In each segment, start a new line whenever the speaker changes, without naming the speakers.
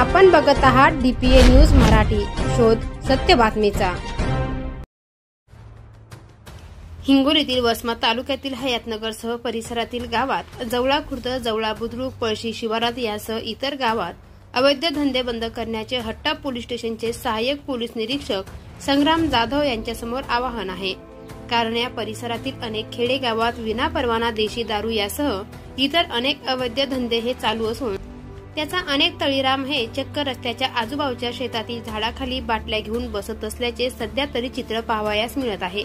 आपण बघत आहात DPA न्यूज मराठी, शोध सत्य बातमीचा। हिंगोलीतील वसमत तालुक्यातील हयातनगरसह परिसरातील गावात जवळा खुर्द, जवळा बुद्रुक, पळशी शिवारात यासह इतर गावात अवैध धंदे बंद करण्याचे हट्टा पोलीस स्टेशनचे सहाय्यक पोलीस निरीक्षक संग्राम जाधव यांच्यासमोर आवाहन आहे। कारण या परिसरातील अनेक खेडेगावात विनापरवाना देशी दारू यासह इतर अनेक अवैध धंदे हे चालू असून त्याचा अनेक तळीराम हे चक्क रस्त्याच्या आजूबाजूच्या शेतातील झाडाखाली बाटल्या घेऊन बसत असल्याचे सध्या तरी चित्र पाहावयास मिळत आहे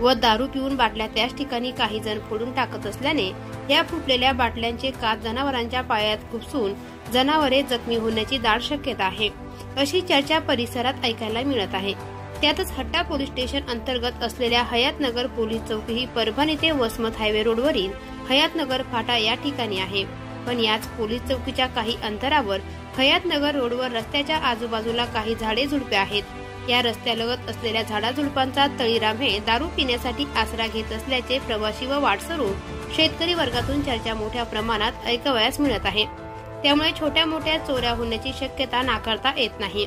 व दारू पिऊन बाटल्या त्याच ठिकाणी काही जण फोडून टाकत असल्याने या फुटलेल्या बाटल्यांचे काच जनावरांच्या पायात खुपसून जनावरे जखमी होण्याची दाट शक्यता आहे, अशी चर्चा परिसरात ऐकायला मिळत आहे। त्यातच हट्टा पोलीस स्टेशन अंतर्गत असलेल्या हयातनगर पोलीस चौकी ही परभणी ते वसमत हायवे रोडवरील हयातनगर फाटा या ठिकाणी आहे। पण याच पोलीस चौकीच्या काही अंतरावर हयातनगर रोडवर रस्त्याच्या आजूबाजूला काही झाडे झुडपे आहेत। या रस्त्यालगत असलेल्या झाडाझुडपांचा तळीराम हे दारू पिण्यासाठी आसरा घेत असल्याचे प्रवासी व वाटसरू शेतकरी वर्गातून चर्चा मोठ्या प्रमाणात ऐकावयास मिळत आहे। त्यामुळे छोट्या मोठ्या चोऱ्या होण्याची शक्यता नाकारता येत नाही।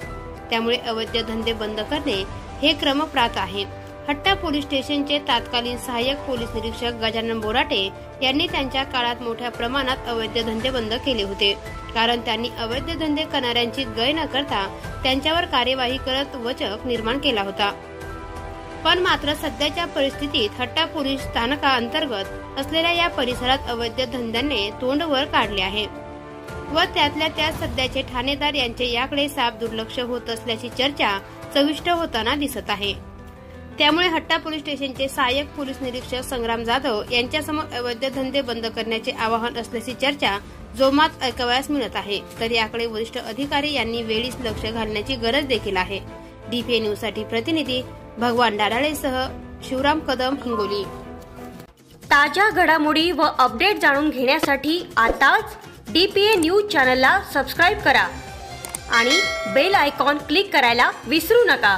त्यामुळे अवैध धंदे बंद करणे हे क्रमप्राप्त आहे। हट्टा पोलीस स्टेशनचे तत्कालीन सहाय्यक पोलीस निरीक्षक गजानन बोराटे यांनी त्यांच्या काळात मोठ्या प्रमाणात अवैध धंदे बंद केले होते, कारण त्यांनी अवैध धंदे करणाऱ्यांची गय न करता त्यांच्यावर कार्यवाही करत वचक निर्माण केला होता। पण मात्र सध्याच्या परिस्थितीत हट्टा पोलीस स्थानका अंतर्गत असलेल्या या परिसरात अवैध धंद्याने तोंड वर काढले आहे व त्यातल्या त्यात सध्याचे ठाणेदार यांचे याकडे साफ दुर्लक्ष होत असल्याची चर्चा चविष्ट होताना दिसत आहे। त्यामुळे हट्टा पोलीस स्टेशनचे सहाय्यक पोलीस निरीक्षक संग्राम जाधव यांच्यासमोर अवैध धंदे बंद करण्याचे आवाहन असल्याची चर्चा जोमात ऐकावयास मिळत आहे। तर याकडे वरिष्ठ अधिकारी यांनी वेळीच लक्ष घालण्याची गरज देखील आहे। DPA न्यूज साठी प्रतिनिधी भगवान डाराळेसह शिवराम कदम, हिंगोली।
ताज्या घडामोडी व अपडेट जाणून घेण्यासाठी आताच DPA न्यूज चॅनलला सबस्क्राइब करा आणि बेल आयकॉन क्लिक करायला विसरू नका।